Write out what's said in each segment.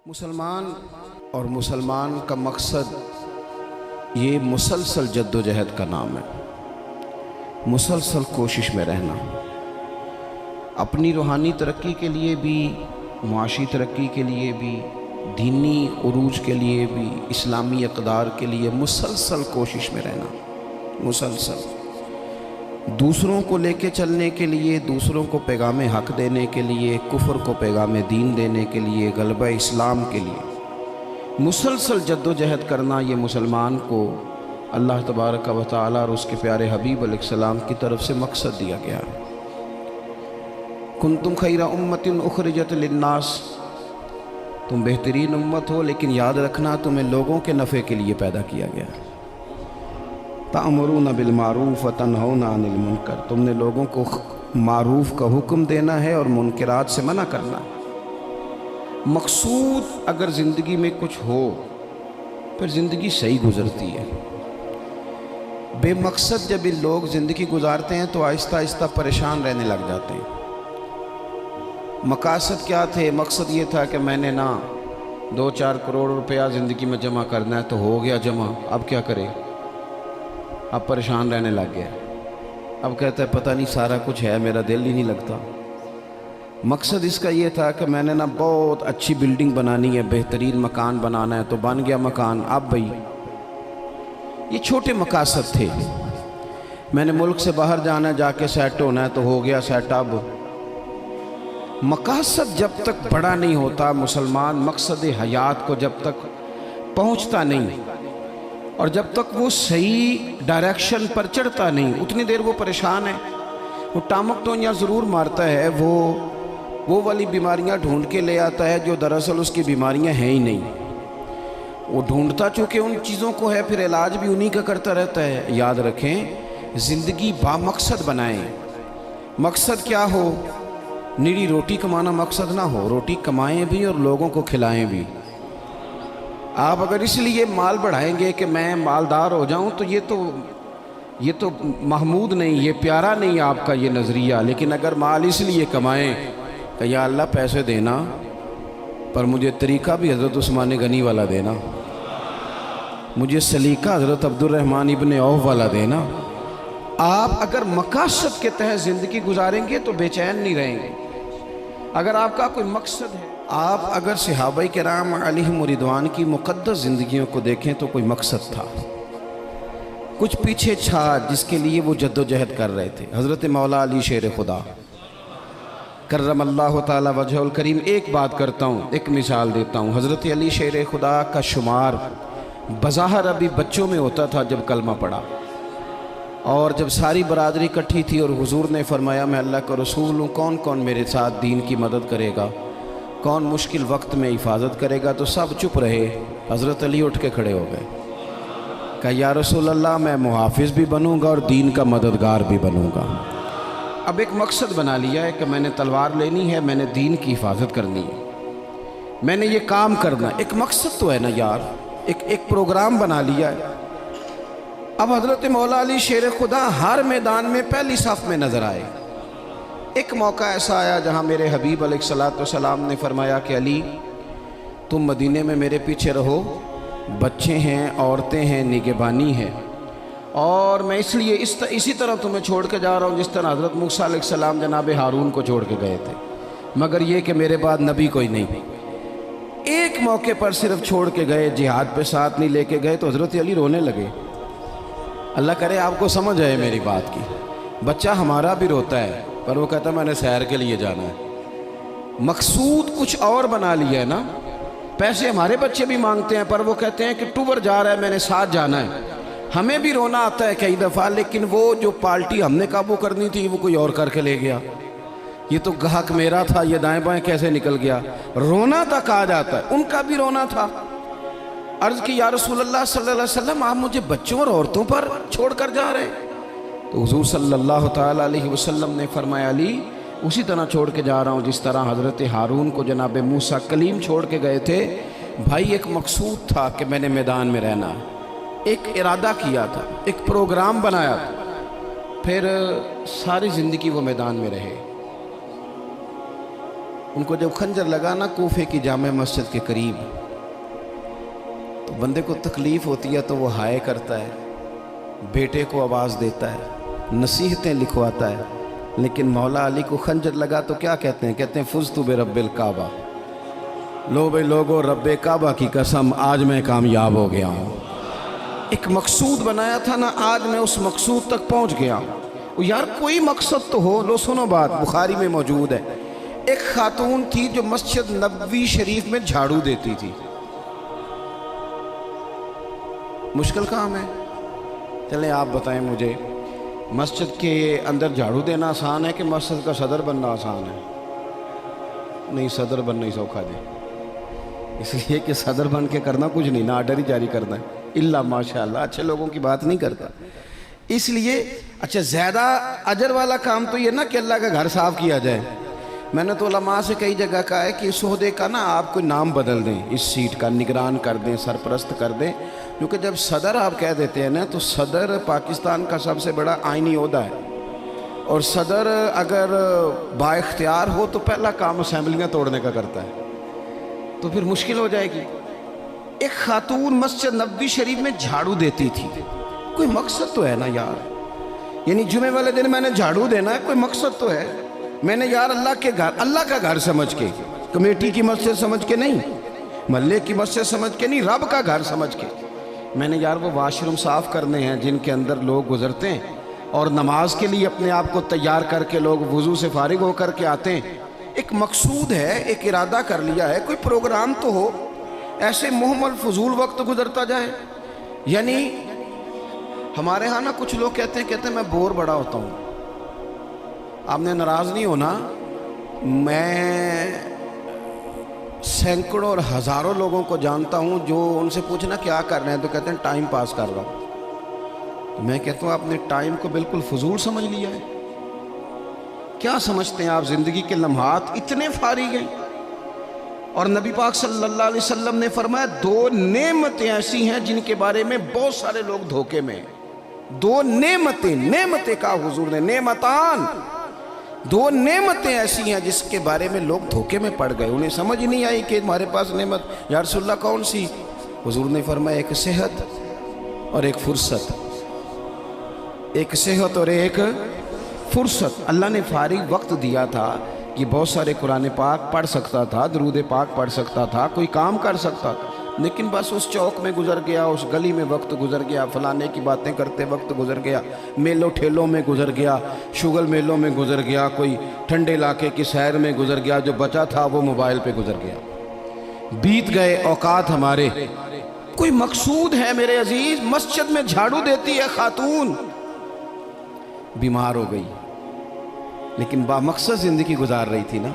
مسلمان اور مسلمان کا مقصد یہ مسلسل جد و جہد کا نام ہے، مسلسل کوشش میں رہنا، اپنی روحانی ترقی کے لیے بھی، معاشی ترقی کے لیے بھی، دینی عروج کے لیے بھی، اسلامی اقدار کے لیے مسلسل کوشش میں رہنا، مسلسل دوسروں کو لے کے چلنے کے لیے، دوسروں کو پیغام حق دینے کے لیے، کفر کو پیغام دین دینے کے لیے، غلبہ اسلام کے لیے مسلسل جد و جہد کرنا، یہ مسلمان کو اللہ تبارک و تعالیٰ اور اس کے پیارے حبیب علیہ السلام کی طرف سے مقصد دیا گیا۔ کنتم خیر امت اخرجت للناس، تم بہترین امت ہو، لیکن یاد رکھنا تمہیں لوگوں کے نفع کے لیے پیدا کیا گیا۔ تأمرون بالمعروف وتنہون عن المنکر، تم نے لوگوں کو معروف کا حکم دینا ہے اور منکرات سے منع کرنا ہے۔ مقصود اگر زندگی میں کچھ ہو پھر زندگی صحیح گزرتی ہے۔ بے مقصد جب یہ لوگ زندگی گزارتے ہیں تو آہستہ آہستہ پریشان رہنے لگ جاتے ہیں۔ مقاصد کیا تھے؟ مقصد یہ تھا کہ میں نے 2-4 کروڑ روپیہ زندگی میں جمع کرنا ہے، تو ہو گیا جمع، اب کیا کرے؟ اب پریشان رہنے لگ گیا، اب کہتا ہے پتہ نہیں سارا کچھ ہے، میرا دل ہی نہیں لگتا۔ مقصد اس کا یہ تھا کہ میں نے بہت اچھی بلڈنگ بنانی ہے، بہترین مکان بنانا ہے، تو بن گیا مکان، اب بھائی یہ چھوٹے مقاصد تھے۔ میں نے ملک سے باہر جانا ہے، جا کے سیٹ ہونا ہے، تو ہو گیا سیٹ۔ اب مقاصد جب تک بڑا نہیں ہوتا، مسلمان مقصد حیات کو جب تک پہنچتا نہیں اور جب تک وہ صحیح ڈائریکشن پر چڑھتا نہیں، اتنی دیر وہ پریشان ہے۔ وہ ٹامک ٹونیاں ضرور مارتا ہے، وہ والی بیماریاں ڈھونڈ کے لے آتا ہے جو دراصل اس کی بیماریاں ہیں ہی نہیں۔ وہ ڈھونڈتا چونکہ ان چیزوں کو ہے، پھر علاج بھی انہی کا کرتا رہتا ہے۔ یاد رکھیں، زندگی با مقصد بنائیں۔ مقصد کیا ہو؟ نیری روٹی کمانا مقصد نہ ہو، روٹی کمائیں بھی اور لوگوں کو کھلائیں بھی۔ آپ اگر اس لیے مال بڑھائیں گے کہ میں مالدار ہو جاؤں تو یہ تو محمود نہیں، یہ پیارا نہیں آپ کا یہ نظریہ۔ لیکن اگر مال اس لیے کمائیں کہ یا اللہ پیسے دینا، پر مجھے طریقہ بھی حضرت عثمان غنی والا دینا، مجھے سلیقہ حضرت عبد الرحمن ابن عوف والا دینا۔ آپ اگر مقاصد کے تحت زندگی گزاریں گے تو بے چین نہیں رہیں گے۔ اگر آپ کا کوئی مقصد ہے، آپ اگر صحابہ کرام علیہم رضوان کی مقدس زندگیوں کو دیکھیں تو کوئی مقصد تھا، کچھ پیچھے چھا جس کے لیے وہ جد و جہد کر رہے تھے۔ حضرت مولا علی شیر خدا کرم اللہ تعالی وجہ الکریم، ایک بات کرتا ہوں، ایک مثال دیتا ہوں۔ حضرت علی شیر خدا کا شمار بظاہر ابھی بچوں میں ہوتا تھا جب کلمہ پڑھا، اور جب ساری برادری اکٹھی تھی اور حضور نے فرمایا میں اللہ کا رسول ہوں، کون کون میرے ساتھ دین کی مدد کرے گا، کون مشکل وقت میں حفاظت کرے گا، تو سب چپ رہے۔ حضرت علی اٹھ کے کھڑے ہو گئے، کہا یا رسول اللہ میں محافظ بھی بنوں گا اور دین کا مددگار بھی بنوں گا۔ اب ایک مقصد بنا لیا ہے کہ میں نے تلوار لینی ہے، میں نے دین کی حفاظت کرنی ہے، میں نے یہ کام کرنا۔ ایک مقصد تو ہے نا یار، ایک پروگرام بنا لیا ہے۔ اب حضرت مولا علی شیر خدا ہر میدان میں پہلی صف میں نظر آئے۔ ایک موقع ایسا آیا جہاں میرے حبیب علیہ السلام نے فرمایا کہ علی تم مدینے میں میرے پیچھے رہو، بچے ہیں، عورتیں ہیں، نگہبانی ہے، اور میں اس لیے اسی طرح تمہیں چھوڑ کے جا رہا ہوں جس طرح حضرت موسیٰ علیہ السلام جناب ہارون کو چھوڑ کے گئے تھے، مگر یہ کہ میرے بعد نبی کوئی نہیں۔ ایک موقع پر صرف چھوڑ کے گئے، جہاد پہ ساتھ نہیں لے کے گئے، تو حضرت علی رونے لگے۔ اللہ کرے آپ کو سمجھ آئے میری بات کی۔ بچہ ہمارا بھی روتا ہے، پر وہ کہتا ہے میں نے سیر کے لیے جانا ہے۔ مقصود کچھ اور بنا لیا ہے نا۔ پیسے ہمارے بچے بھی مانگتے ہیں، پر وہ کہتے ہیں کہ ٹور جا رہا ہے، میں نے ساتھ جانا ہے۔ ہمیں بھی رونا آتا ہے کئی دفعہ، لیکن وہ جو پارٹی ہم نے قابو کرنی تھی وہ کوئی اور کر کے لے گیا، یہ تو گاہک میرا تھا، یہ دائیں بائیں کیسے نکل گیا۔ رونا تک آ جاتا ہے، ان کا بھی رونا تھا۔ عرض کی یا رسول اللہ صلی اللہ علیہ وسلم آپ مجھے بچوں اور عورتوں پر چھوڑ کر جا رہے ہیں؟ تو حضور صلی اللہ تعالیٰ علیہ وسلم نے فرمایا علی اسی طرح چھوڑ کے جا رہا ہوں جس طرح حضرت ہارون کو جناب موسیٰ کلیم چھوڑ کے گئے تھے۔ بھائی ایک مقصود تھا کہ میں نے میدان میں رہنا، ایک ارادہ کیا تھا، ایک پروگرام بنایا تھا، پھر ساری زندگی وہ میدان میں رہے۔ ان کو جب خنجر لگا نا کوفے کی جامع مسجد کے قریب، تو بندے کو تکلیف ہوتی ہے تو وہ ہائے کرتا ہے، بیٹے کو آواز دیتا ہے، نصیحتیں لکھواتا ہے، لیکن مولا علی کو خنجر لگا تو کیا کہتے ہیں؟ کہتے ہیں فزت برب الکعبہ، لو بھائی لوگو رب کعبہ کی قسم آج میں کامیاب ہو گیا ہوں۔ ایک مقصود بنایا تھا نا، آج میں اس مقصود تک پہنچ گیا ہوں۔ یار کوئی مقصد تو ہو۔ لو سنو بات، بخاری میں موجود ہے، ایک خاتون تھی جو مسجد نبوی شریف میں جھاڑو دیتی تھی۔ مشکل کام ہے؟ چلیں آپ بتائیں مجھے، مسجد کے اندر جھاڑو دینا آسان ہے کہ مسجد کا صدر بننا آسان ہے؟ نہیں، صدر بننا ہی سوکھا دے، اس لیے کہ صدر بن کے کرنا کچھ نہیں، نہ آرڈر ہی جاری کرنا ہے، اللہ ماشاءاللہ اچھے لوگوں کی بات نہیں کرتا۔ اس لیے اچھا زیادہ اجر والا کام تو یہ نا کہ اللہ کا گھر صاف کیا جائے۔ میں نے تو علماء سے کئی جگہ کہا ہے کہ اس عہدے کا نا آپ کوئی نام بدل دیں، اس سیٹ کا نگران کر دیں، سرپرست کر دیں، کیونکہ جب صدر آپ کہہ دیتے ہیں نا تو صدر پاکستان کا سب سے بڑا آئینی عہدہ ہے، اور صدر اگر با اختیار ہو تو پہلا کام اسمبلیاں توڑنے کا کرتا ہے، تو پھر مشکل ہو جائے گی۔ ایک خاتون مسجد نبوی شریف میں جھاڑو دیتی تھی، کوئی مقصد تو ہے نا یار، یعنی جمعے والے دن میں نے جھاڑو دینا ہے، کوئی مقصد تو ہے۔ میں نے یار اللہ کا گھر سمجھ کے، کمیٹی کی مسجد سمجھ کے نہیں، محلے کی مسجد سمجھ کے نہیں، رب کا گھر سمجھ کے میں نے یار وہ واش روم صاف کرنے ہیں جن کے اندر لوگ گزرتے ہیں اور نماز کے لیے اپنے آپ کو تیار کر کے لوگ وضو سے فارغ ہو کر کے آتے ہیں۔ ایک مقصود ہے، ایک ارادہ کر لیا ہے، کوئی پروگرام تو ہو، ایسے محمل فضول وقت گزرتا جائے۔ یعنی ہمارے ہاں نا کچھ لوگ کہتے ہیں میں بور بڑا ہوتا ہوں۔ آپ نے ناراض نہیں ہونا، میں سینکڑوں اور ہزاروں لوگوں کو جانتا ہوں جو ان سے پوچھنا کیا کر رہے ہیں تو کہتے ہیں ٹائم پاس کر رہا ہوں۔ میں کہتا ہوں آپ نے ٹائم کو بالکل فضول سمجھ لیا ہے۔ کیا سمجھتے ہیں آپ زندگی کے لمحات اتنے فارغ ہیں؟ اور نبی پاک صلی اللہ علیہ وسلم نے فرمایا دو نعمتیں ایسی ہیں جن کے بارے میں بہت سارے لوگ دھوکے میں ہیں۔ دو نعمتیں کہا حضور نے، نعمتان، دو نعمتیں ایسی ہیں جس کے بارے میں لوگ دھوکے میں پڑ گئے، انہیں سمجھ نہیں آئی کہ ہمارے پاس نعمت یا رسول اللہ کون سی؟ حضور نے فرمایا ایک صحت اور ایک فرصت، ایک صحت اور ایک فرصت۔ اللہ نے فارغ وقت دیا تھا کہ بہت سارے قرآن پاک پڑھ سکتا تھا، درود پاک پڑھ سکتا تھا، کوئی کام کر سکتا تھا، لیکن بس اس چوک میں گزر گیا، اس گلی میں وقت گزر گیا، فلانے کی باتیں کرتے وقت گزر گیا، میلوں ٹھیلوں میں گزر گیا، شگل میلوں میں گزر گیا، کوئی ٹھنڈے علاقے کی سیر میں گزر گیا، جو بچا تھا وہ موبائل پہ گزر گیا، بیت گئے اوقات ہمارے۔ کوئی مقصود ہے میرے عزیز؟ مسجد میں جھاڑو دیتی ہے خاتون، بیمار ہو گئی لیکن با مقصد زندگی گزار رہی تھی نا،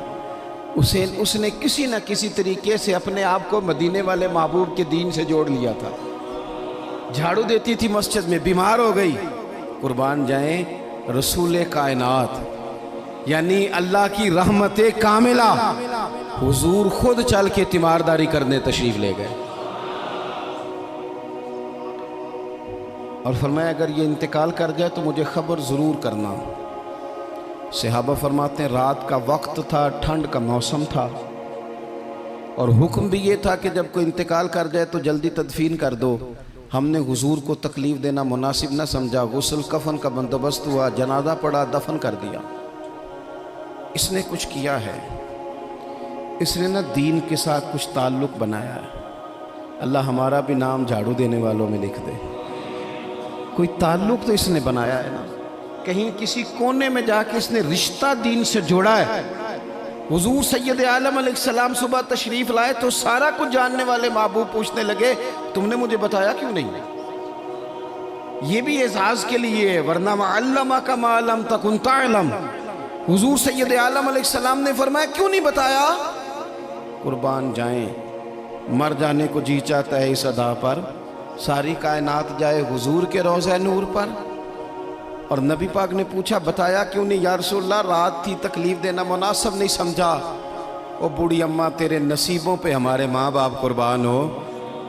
اس نے کسی نہ کسی طریقے سے اپنے آپ کو مدینے والے محبوب کے دین سے جوڑ لیا تھا۔ جھاڑو دیتی تھی مسجد میں، بیمار ہو گئی، قربان جائیں رسول کائنات یعنی اللہ کی رحمت کاملہ حضور خود چل کے تیمارداری کرنے تشریف لے گئے اور فرمایا اگر یہ انتقال کر جائے تو مجھے خبر ضرور کرنا۔ صحابہ فرماتے ہیں رات کا وقت تھا، ٹھنڈ کا موسم تھا، اور حکم بھی یہ تھا کہ جب کوئی انتقال کر جائے تو جلدی تدفین کر دو۔ ہم نے حضور کو تکلیف دینا مناسب نہ سمجھا، غسل کفن کا بندوبست ہوا، جنازہ پڑا، دفن کر دیا۔ اس نے کچھ کیا ہے، اس نے نہ دین کے ساتھ کچھ تعلق بنایا ہے۔ اللہ ہمارا بھی نام جھاڑو دینے والوں میں لکھ دے۔ کوئی تعلق تو اس نے بنایا ہے نا، کہیں کسی کونے میں جا کے اس نے رشتہ دین سے جوڑا ہے۔ حضور سید عالم علیہ السلام صبح تشریف لائے تو سارا کچھ جاننے والے محبوب پوچھنے لگے تم نے مجھے بتایا کیوں نہیں؟ یہ بھی اعزاز کے لیے ہے، ورنہ وَعَلَّمَكَ مَا لَمْ تَكُنْ تَعْلَمْ۔ حضور سید عالم علیہ السلام نے فرمایا کیوں نہیں بتایا؟ قربان جائیں، مر جانے کو جی چاہتا ہے اس ادا پر، ساری کائنات جائے حضور کے روضہ نور پر۔ اور نبی پاک نے پوچھا بتایا کیوں نہیں؟ یا رسول اللہ رات تھی، تکلیف دینا مناسب نہیں سمجھا۔ او بوڑھی اماں تیرے نصیبوں پہ ہمارے ماں باپ قربان ہو،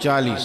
40,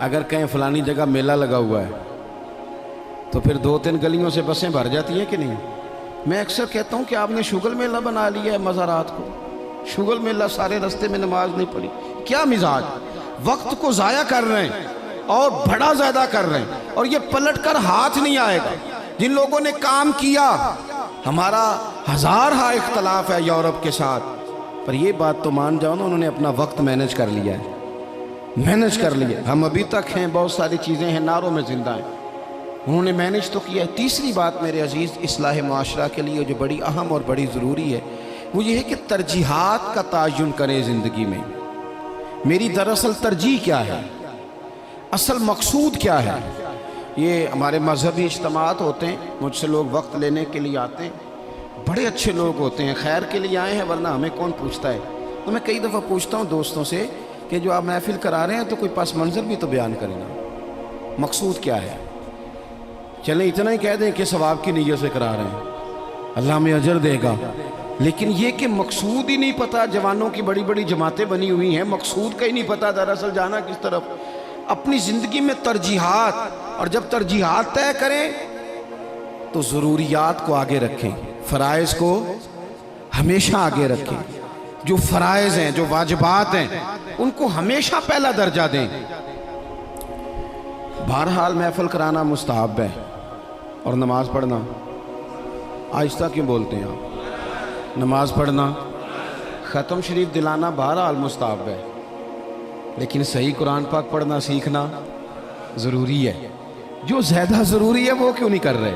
اگر کہیں فلانی جگہ میلہ لگا ہوا ہے تو پھر 2-3 گلیوں سے بسیں بھر جاتی ہیں کہ نہیں؟ میں اکثر کہتا ہوں کہ آپ نے شگل میلہ بنا لیا ہے مزارات کو، شگل میلہ، سارے رستے میں نماز نہیں پڑھی، کیا مزاج، وقت کو ضائع کر رہے ہیں اور بڑا زیادہ کر رہے ہیں، اور یہ پلٹ کر ہاتھ نہیں آئے گا۔ جن لوگوں نے کام کیا، ہمارا ہزارہ اختلاف ہے یورپ کے ساتھ، پر یہ بات تو مان جاؤ نا، انہوں نے اپنا وقت مینج کر لیا ہے، مینج کر لیا۔ ہم ابھی تک ہیں، بہت ساری چیزیں ہیں، ناروں میں زندہ ہیں، انہوں نے مینج تو کیا ہے۔ تیسری بات میرے عزیز اصلاح معاشرہ کے لیے جو بڑی اہم اور بڑی ضروری ہے، وہ یہ ہے کہ ترجیحات کا تعین کریں زندگی میں۔ میری دراصل ترجیح کیا ہے، اصل مقصود کیا ہے؟ یہ ہمارے مذہبی اجتماعات ہوتے ہیں، مجھ سے لوگ وقت لینے کے لیے آتے ہیں، بڑے اچھے لوگ ہوتے ہیں، خیر کے لیے آئے ہیں، ورنہ ہمیں کون پوچھتا ہے۔ تو میں کئی دفعہ پوچھتا ہوں دوستوں سے کہ جو آپ محفل کرا رہے ہیں تو کوئی پس منظر بھی تو بیان کریں نا، مقصود کیا ہے؟ چلیں اتنا ہی کہہ دیں کہ ثواب کی نیت سے کرا رہے ہیں، اللہ ہمیں اجر دے گا، لیکن یہ کہ مقصود ہی نہیں پتہ۔ جوانوں کی بڑی بڑی جماعتیں بنی ہوئی ہیں، مقصود کا ہی نہیں پتہ دراصل جانا کس طرف۔ اپنی زندگی میں ترجیحات، اور جب ترجیحات طے کریں تو ضروریات کو آگے رکھیں، فرائض کو ہمیشہ آگے رکھیں۔ جو فرائض ہیں، جو واجبات ہیں، ان کو ہمیشہ پہلا درجہ دیں۔ بہرحال محفل کرانا مستحب ہے، اور نماز پڑھنا، آہستہ کیوں بولتے ہیں آپ؟ نماز پڑھنا، ختم شریف دلانا بہرحال مستحب ہے، لیکن صحیح قرآن پاک پڑھنا سیکھنا ضروری ہے۔ جو زیادہ ضروری ہے وہ کیوں نہیں کر رہے؟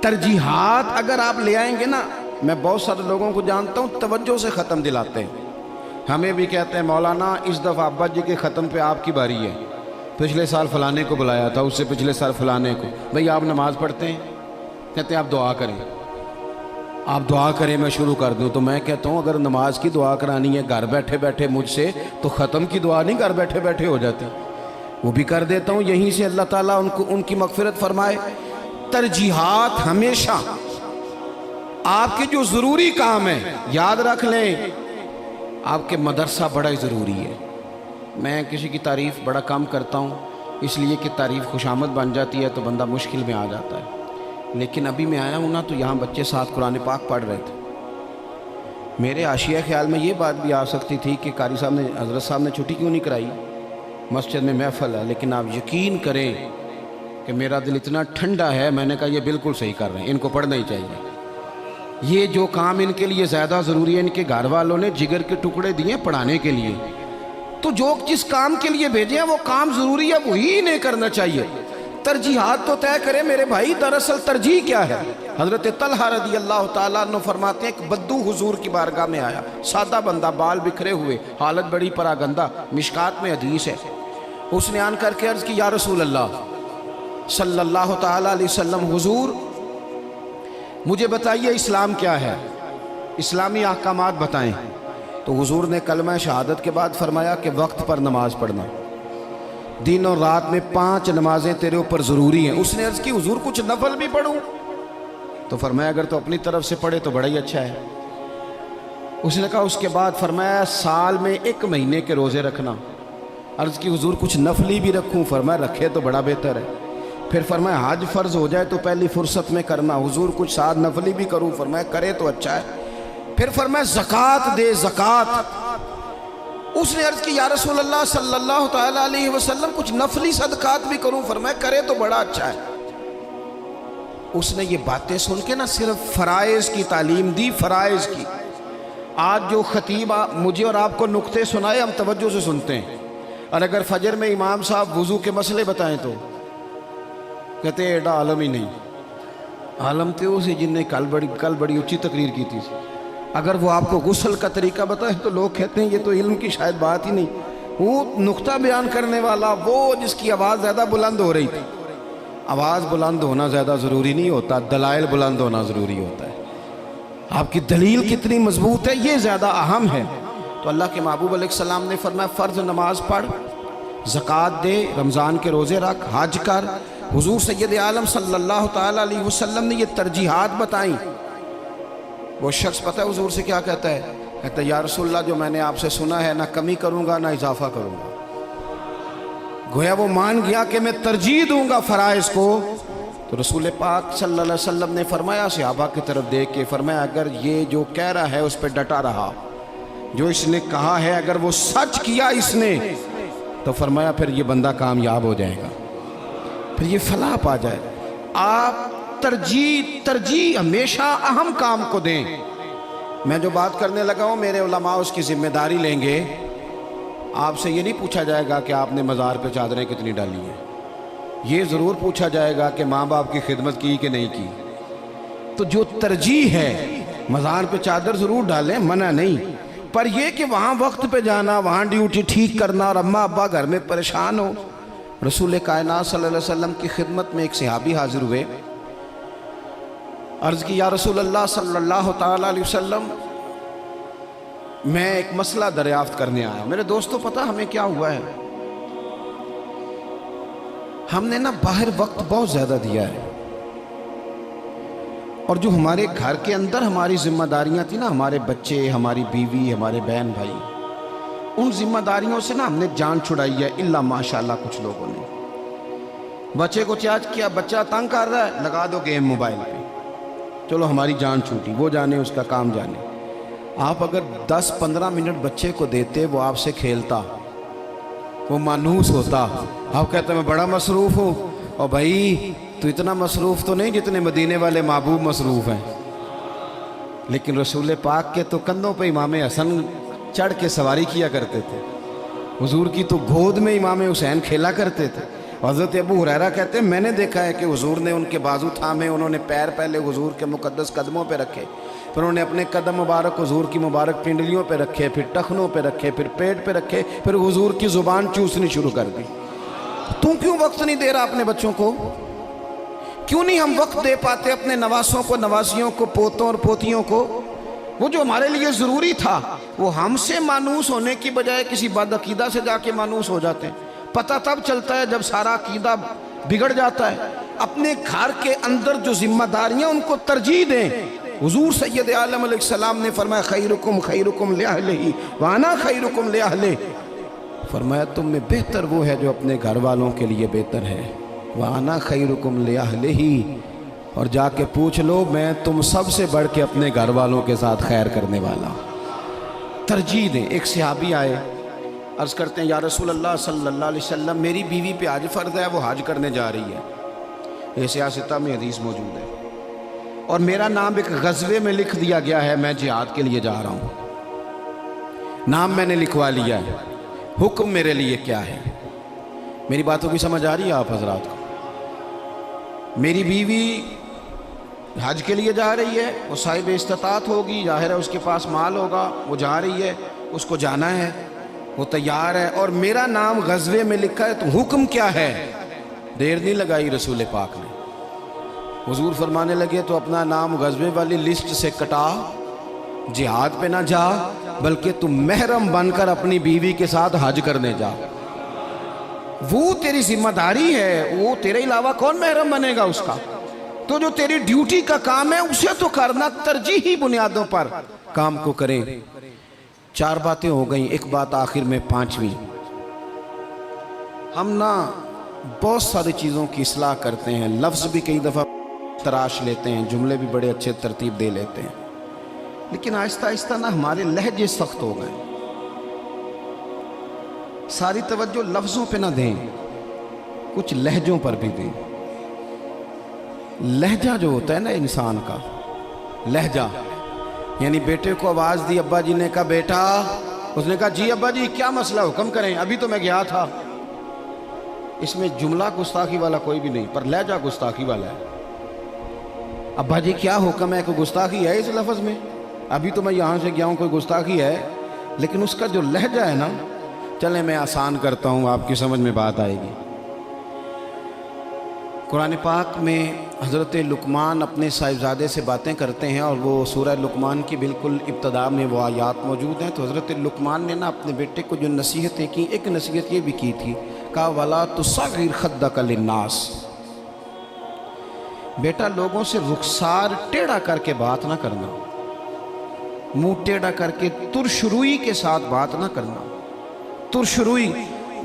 ترجیحات اگر آپ لے آئیں گے نا، میں بہت سارے لوگوں کو جانتا ہوں توجہ سے ختم دلاتے ہیں، ہمیں بھی کہتے ہیں مولانا اس دفعہ ابا جی کے ختم پہ آپ کی باری ہے، پچھلے سال فلانے کو بلایا تھا، اس سے پچھلے سال فلانے کو۔ بھئی آپ نماز پڑھتے ہیں؟ کہتے ہیں آپ دعا کریں، آپ دعا کریں میں شروع کر دوں۔ تو میں کہتا ہوں اگر نماز کی دعا کرانی ہے گھر بیٹھے بیٹھے مجھ سے، تو ختم کی دعا نہیں گھر بیٹھے بیٹھے ہو جاتی، وہ بھی کر دیتا ہوں، یہیں سے اللہ تعالیٰ ان کی مغفرت فرمائے۔ ترجیحات ہمیشہ آپ کے جو ضروری کام ہیں، یاد رکھ لیں آپ کے مدرسہ بڑا ہی ضروری ہے۔ میں کسی کی تعریف بڑا کم کرتا ہوں، اس لیے کہ تعریف خوشامد بن جاتی ہے تو بندہ مشکل میں آ جاتا ہے، لیکن ابھی میں آیا ہوں نا تو یہاں بچے ساتھ قرآن پاک پڑھ رہے تھے۔ میرے حاشیہ خیال میں یہ بات بھی آ سکتی تھی کہ قاری صاحب نے، حضرت صاحب نے چھٹی کیوں نہیں کرائی، مسجد میں محفل ہے، لیکن آپ یقین کریں کہ میرا دل اتنا ٹھنڈا ہے، میں نے کہا یہ بالکل صحیح کر رہے ہیں، ان کو پڑھنا ہی چاہیے۔ یہ جو کام ان کے لیے زیادہ ضروری ہے، ان کے گھر والوں نے جگر کے ٹکڑے دیے پڑھانے کے لیے، تو جو جس کام کے لیے بھیجے ہیں وہ کام ضروری ہے، وہی انہیں کرنا چاہیے۔ ترجیحات تو طے کرے میرے بھائی، دراصل ترجیح کیا ہے؟ حضرت طلحہ رضی اللہ تعالیٰ عنہ فرماتے ہیں ایک بدو حضور کی بارگاہ میں آیا، سادہ بندہ، بال بکھرے ہوئے، حالت بڑی پراگندہ، مشکات میں حدیث ہے۔ اس نے آن کر کے عرض کی یا رسول اللہ صلی اللہ تعالیٰ علیہ وسلم، حضور مجھے بتائیے اسلام کیا ہے، اسلامی احکامات بتائیں۔ تو حضور نے کلمہ شہادت کے بعد فرمایا کہ وقت پر نماز پڑھنا، دن اور رات میں 5 نمازیں تیرے اوپر ضروری ہیں۔ اس نے عرض کی حضور کچھ نفل بھی پڑھوں؟ تو فرمایا اگر تو اپنی طرف سے پڑھے تو بڑا ہی اچھا ہے۔ اس نے کہا اس کے بعد فرمایا سال میں 1 مہینے کے روزے رکھنا۔ عرض کی حضور کچھ نفلی بھی رکھوں؟ فرمایا رکھے تو بڑا بہتر ہے۔ پھر فرمایا حج فرض ہو جائے تو پہلی فرصت میں کرنا، حضور کچھ ساتھ نفلی بھی کروں؟ فرمایا کرے تو اچھا ہے۔ پھر فرمایا زکوٰۃ دے، زکوٰۃ۔ اس نے عرض کی یا رسول اللہ صلی اللہ تعالیٰ علیہ وسلم کچھ نفلی صدقات بھی کروں؟ فرمایا کرے تو بڑا اچھا ہے۔ اس نے یہ باتیں سن کے نہ صرف فرائض کی تعلیم دی، فرائض کی۔ آج جو خطیب مجھے اور آپ کو نکتے سنائے ہم توجہ سے سنتے ہیں، اور اگر فجر میں امام صاحب وضو کے مسئلے بتائیں تو کہتے ہیں ایڈا عالم ہی نہیں، عالم تھے اسی جن نے کل بڑی اچھی تقریر کی تھی۔ اگر وہ آپ کو غسل کا طریقہ بتائیں تو لوگ کہتے ہیں یہ تو علم کی شاید بات ہی نہیں۔ وہ نقطہ بیان کرنے والا، وہ جس کی آواز زیادہ بلند ہو رہی تھی۔ آواز بلند ہونا زیادہ ضروری نہیں ہوتا، دلائل بلند ہونا ضروری ہوتا ہے۔ آپ کی دلیل کتنی مضبوط ہے یہ زیادہ اہم ہے۔ تو اللہ کے محبوب علیہ السلام نے فرمایا فرض نماز پڑھ، زکوٰۃ دے، رمضان کے روزے رکھ، حج کر۔ حضور سید عالم صلی اللہ تعالیٰ علیہ وسلم نے یہ ترجیحات بتائیں۔ وہ شخص پتہ ہے حضور سے کیا کہتا ہے؟ کہتا ہے یا رسول اللہ جو میں نے آپ سے سنا ہے نہ کمی کروں گا نہ اضافہ کروں گا۔ گویا وہ مان گیا کہ میں ترجیح دوں گا فرائض کو. تو رسول پاک صلی اللہ علیہ وسلم نے فرمایا صحابہ کی طرف دیکھ کے فرمایا اگر یہ جو کہہ رہا ہے اس پہ ڈٹا رہا, جو اس نے کہا ہے اگر وہ سچ کیا اس نے, تو فرمایا پھر یہ بندہ کامیاب ہو جائے گا, پھر یہ فلاح پا جائے. آپ ترجیح ہمیشہ اہم کام کو دیں. میں جو بات کرنے لگا ہوں میرے علماء اس کی ذمہ داری لیں گے. آپ سے یہ نہیں پوچھا جائے گا کہ آپ نے مزار پہ چادریں کتنی ڈالی ہیں, یہ ضرور پوچھا جائے گا کہ ماں باپ کی خدمت کی کہ نہیں کی. تو جو ترجیح ہے مزار پہ چادر ضرور ڈالیں, منع نہیں, پر یہ کہ وہاں وقت پہ جانا, وہاں ڈیوٹی ٹھیک کرنا اور اماں ابا گھر میں پریشان ہو. رسول کائنات صلی اللہ علیہ وسلم کی خدمت میں ایک صحابی حاضر ہوئے. عرض کی یا رسول اللہ صلی اللہ تعالیٰ علیہ وسلم, میں ایک مسئلہ دریافت کرنے آیا. میرے دوستو پتہ ہمیں کیا ہوا ہے, ہم نے نا باہر وقت بہت زیادہ دیا ہے, اور جو ہمارے گھر کے اندر ہماری ذمہ داریاں تھیں نا, ہمارے بچے, ہماری بیوی, ہمارے بہن بھائی, ان ذمہ داریوں سے نا ہم نے جان چھڑائی ہے. الا ماشاءاللہ کچھ لوگوں نے بچے کو چارج کیا, بچہ تنگ کر رہا ہے, لگا دو گیم موبائل پہ, چلو ہماری جان چھوٹی, وہ جانے اس کا کام جانے. آپ اگر 10-15 منٹ بچے کو دیتے, وہ آپ سے کھیلتا, وہ مانوس ہوتا. آپ کہتے میں بڑا مصروف ہوں, اور بھائی تو اتنا مصروف تو نہیں جتنے مدینے والے محبوب مصروف ہیں. لیکن رسول پاک کے تو کندھوں پہ امام حسن چڑھ کے سواری کیا کرتے تھے, حضور کی تو گود میں امام حسین کھیلا کرتے تھے. حضرت ابو ہریرہ کہتے ہیں میں نے دیکھا ہے کہ حضور نے ان کے بازو تھامے, انہوں نے پیر پہلے حضور کے مقدس قدموں پہ رکھے, پھر انہوں نے اپنے قدم مبارک حضور کی مبارک پنڈلیوں پہ رکھے, پھر ٹخنوں پہ رکھے, پھر پیٹ پہ رکھے, پھر حضور کی زبان چوسنی شروع کر دی. تو کیوں وقت نہیں دے رہا اپنے بچوں کو؟ کیوں نہیں ہم وقت دے پاتے اپنے نواسوں کو, نواسیوں کو, پوتوں اور پوتیوں کو؟ وہ جو ہمارے لیے ضروری تھا وہ ہم سے مانوس ہونے کی بجائے کسی بد عقیدہ سے جا کے مانوس ہو جاتے ہیں. پتہ تب چلتا ہے جب سارا عقیدہ بگڑ جاتا ہے. اپنے گھر کے اندر جو ذمہ داریاں ان کو ترجیح دیں. حضور سید عالم علیہ السلام نے فرمایا خیرکم خیرکم لأہلہ وانا خیرکم لأہلہ, فرمایا تم میں بہتر وہ ہے جو اپنے گھر والوں کے لیے بہتر ہے. وانا خیرکم لأہلہ, اور جا کے پوچھ لو میں تم سب سے بڑھ کے اپنے گھر والوں کے ساتھ خیر کرنے والا. ترجیح دیں. ایک صحابی آئے, عرض کرتے ہیں یا رسول اللہ صلی اللہ علیہ وسلم میری بیوی پہ حج فرض ہے, وہ حج کرنے جا رہی ہے, یہ سیاستہ میں حدیث موجود ہے, اور میرا نام ایک غزوے میں لکھ دیا گیا ہے, میں جہاد کے لیے جا رہا ہوں, نام میں نے لکھوا لیا ہے, حکم میرے لیے کیا ہے؟ میری باتوں کی سمجھ آ رہی ہے آپ حضرات کو؟ میری بیوی حج کے لیے جا رہی ہے, وہ صاحب استطاعت ہوگی, ظاہر ہے اس کے پاس مال ہوگا, وہ جا رہی ہے, اس کو جانا ہے, وہ تیار ہے, اور میرا نام غزوے میں لکھا ہے, تو حکم کیا ہے؟ دیر نہیں لگائی رسول پاک نے, حضور فرمانے لگے تو اپنا نام غزوے والی لسٹ سے کٹا, جہاد پہ نہ جا بلکہ تم محرم بن کر اپنی بیوی کے ساتھ حج کرنے جا. وہ تیری ذمہ داری ہے, وہ تیرے علاوہ کون محرم بنے گا اس کا؟ تو جو تیری ڈیوٹی کا کام ہے اسے تو کرنا, ترجیحی بنیادوں پر کام کو کریں. 4 باتیں ہو گئیں, ایک بات آخر میں 5ویں. ہم نا بہت ساری چیزوں کی اصلاح کرتے ہیں, لفظ بھی کئی دفعہ تراش لیتے ہیں, جملے بھی بڑے اچھے ترتیب دے لیتے ہیں, لیکن آہستہ آہستہ نا ہمارے لہجے سخت ہو گئے. ساری توجہ لفظوں پہ نہ دیں, کچھ لہجوں پر بھی دیں. لہجہ جو ہوتا ہے نا انسان کا, لہجہ یعنی بیٹے کو آواز دی, ابا جی نے کہا بیٹا, اس نے کہا جی ابا جی کیا مسئلہ, حکم کریں, ابھی تو میں گیا تھا. اس میں جملہ گستاخی والا کوئی بھی نہیں, پر لہجہ گستاخی والا ہے. ابا جی کیا حکم ہے, کوئی گستاخی ہے اس لفظ میں؟ ابھی تو میں یہاں سے گیا ہوں, کوئی گستاخی ہے؟ لیکن اس کا جو لہجہ ہے نا, چلیں میں آسان کرتا ہوں, آپ کی سمجھ میں بات آئے گی. قرآن پاک میں حضرت لقمان اپنے صاحبزادے سے باتیں کرتے ہیں, اور وہ سورہ لقمان کی بالکل ابتدا میں وہ آیات موجود ہیں. تو حضرت لقمان نے نا اپنے بیٹے کو جو نصیحتیں کی, ایک نصیحت یہ بھی کی تھی, کہا وَلَا تُصَغِّرْ خَدَّكَ لِلنَّاسِ, بیٹا لوگوں سے رخسار ٹیڑھا کر کے بات نہ کرنا, منہ ٹیڑھا کر کے ترش روئی کے ساتھ بات نہ کرنا. ترش روئی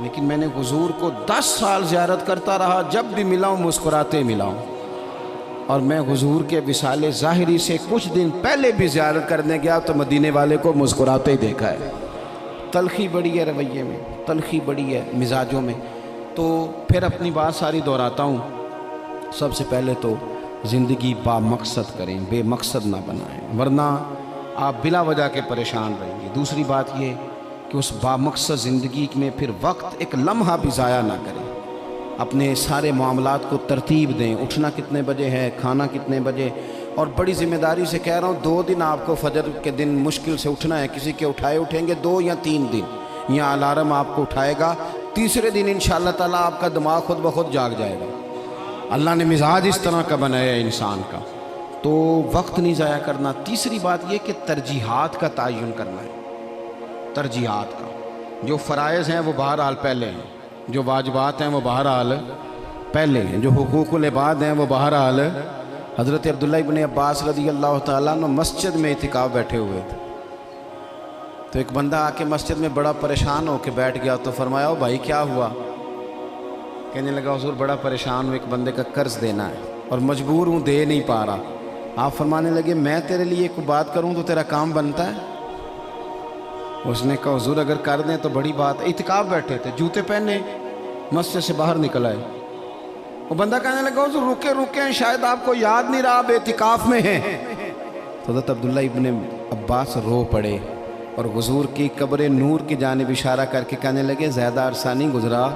لیکن میں نے حضور کو 10 سال زیارت کرتا رہا، جب بھی ملا ہوں مسکراتے ملا ہوں۔ اور میں حضور کے وصال ظاہری سے کچھ دن پہلے بھی زیارت کرنے گیا تو مدینے والے کو مسکراتے ہی دیکھا ہے۔ تلخی بڑی ہے رویے میں، تلخی بڑی ہے مزاجوں میں۔ تو پھر اپنی بات ساری دہراتا ہوں۔ سب سے پہلے تو زندگی با مقصد کریں، بے مقصد نہ بنائیں، ورنہ آپ بلا وجہ کے پریشان رہیں گے۔ دوسری بات یہ کہ اس با مقصد زندگی میں پھر وقت ایک لمحہ بھی ضائع نہ کریں۔ اپنے سارے معاملات کو ترتیب دیں، اٹھنا کتنے بجے ہے، کھانا کتنے بجے، اور بڑی ذمہ داری سے کہہ رہا ہوں 2 دن آپ کو فجر کے دن مشکل سے اٹھنا ہے، کسی کے اٹھیں گے 2 یا 3 دن، یا الارم آپ کو اٹھائے گا، تیسرے دن انشاءاللہ تعالیٰ آپ کا دماغ خود بخود جاگ جائے گا۔ اللہ نے مزاج اس طرح کا بنایا ہے انسان کا، تو وقت نہیں ضائع کرنا۔ تیسری بات یہ کہ ترجیحات کا تعین کرنا ہے، ترجیحات کا۔ جو فرائض ہیں وہ بہرحال پہلے ہیں، جو واجبات ہیں وہ بہرحال پہلے ہیں، جو حقوق العباد ہیں وہ بہرحال۔ حضرت عبداللہ ابن عباس رضی اللہ تعالیٰ عنہ مسجد میں اعتکاف بیٹھے ہوئے تھے، تو ایک بندہ آ کے مسجد میں بڑا پریشان ہو کے بیٹھ گیا، تو فرمایا او بھائی کیا ہوا؟ کہنے لگا حضور بڑا پریشان ہوں، ایک بندے کا قرض دینا ہے اور مجبور ہوں، دے نہیں پا رہا۔ آپ فرمانے لگے میں تیرے لیے کوئی بات کروں تو تیرا کام بنتا ہے؟ اس نے کہا حضور اگر کر دیں تو بڑی بات ہے۔ اعتکاف بیٹھے تھے، جوتے پہنے مسجد سے باہر نکل آئے۔ وہ بندہ کہنے لگا حضور رکے شاید آپ کو یاد نہیں رہا، آپ اعتکاف میں ہیں۔ تو حضرت عبداللہ ابن عباس رو پڑے اور حضور کی قبر نور کی جانب اشارہ کر کے کہنے لگے زیادہ عرصہ نہیں گزرا،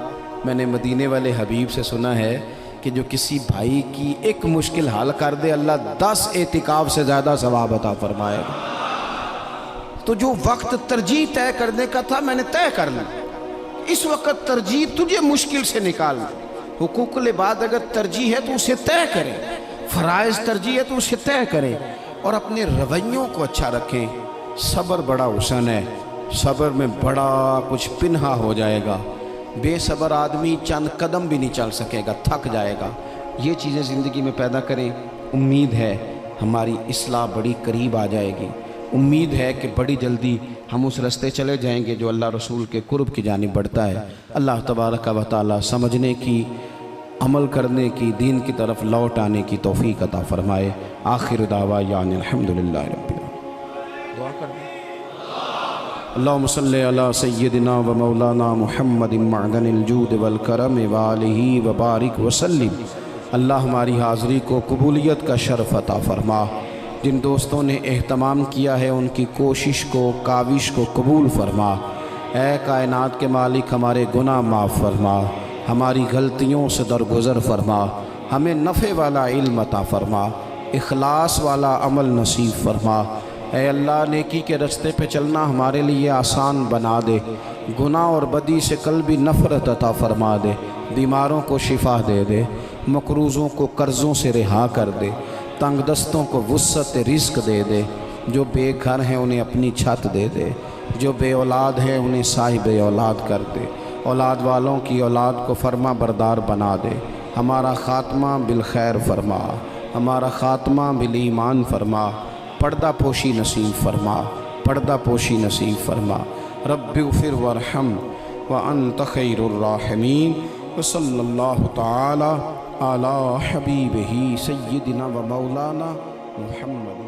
میں نے مدینے والے حبیب سے سنا ہے کہ جو کسی بھائی کی ایک مشکل حل کر دے اللہ 10 اعتکاف سے زیادہ ثواب عطا فرمائے گا۔ تو جو وقت ترجیح طے کرنے کا تھا میں نے طے کر لیا، اس وقت ترجیح تجھے مشکل سے نکالنا۔ حقوق العباد اگر ترجیح ہے تو اسے طے کریں، فرائض ترجیح ہے تو اسے طے کریں، اور اپنے رویوں کو اچھا رکھیں۔ صبر بڑا حسن ہے، صبر میں بڑا کچھ پنہا ہو جائے گا۔ بے صبر آدمی چند قدم بھی نہیں چل سکے گا، تھک جائے گا۔ یہ چیزیں زندگی میں پیدا کریں۔ امید ہے ہماری اصلاح بڑی قریب آ جائے گی، امید ہے کہ بڑی جلدی ہم اس رستے چلے جائیں گے جو اللہ رسول کے قرب کی جانب بڑھتا ہے۔ اللہ تبارک و تعالی سمجھنے کی، عمل کرنے کی، دین کی طرف لوٹ آنے کی توفیق عطا فرمائے۔ آخر دعوانا الحمدللہ رب العالمین۔ دعا کر دیں۔ اللہم صلی علی سیدنا و مولانا محمد معدن الجود والکرم وآلہ وبارک وسلم۔ اللہ ہماری حاضری کو قبولیت کا شرف عطا فرما۔ جن دوستوں نے اہتمام کیا ہے ان کی کوشش کو، کاوش کو قبول فرما۔ اے کائنات کے مالک ہمارے گناہ معاف فرما، ہماری غلطیوں سے درگزر فرما، ہمیں نفع والا علم عطا فرما، اخلاص والا عمل نصیب فرما۔ اے اللہ نیکی کے رستے پہ چلنا ہمارے لیے آسان بنا دے، گناہ اور بدی سے قلبی نفرت عطا فرما دے، بیماروں کو شفا دے دے، مقروضوں کو قرضوں سے رہا کر دے، تنگ دستوں کو وسعت رزق دے دے، جو بے گھر ہیں انہیں اپنی چھت دے دے، جو بے اولاد ہیں انہیں صاحب اولاد کر دے، اولاد والوں کی اولاد کو فرما بردار بنا دے، ہمارا خاتمہ بالخیر فرما، ہمارا خاتمہ بالایمان فرما، پردہ پوشی نصیب فرما، پردہ پوشی نصیب فرما۔ رب اغفر وارحم وانت خیر الراحمین، وصلی اللہ تعالی علی حبیبہ سیدنا و مولانا محمد۔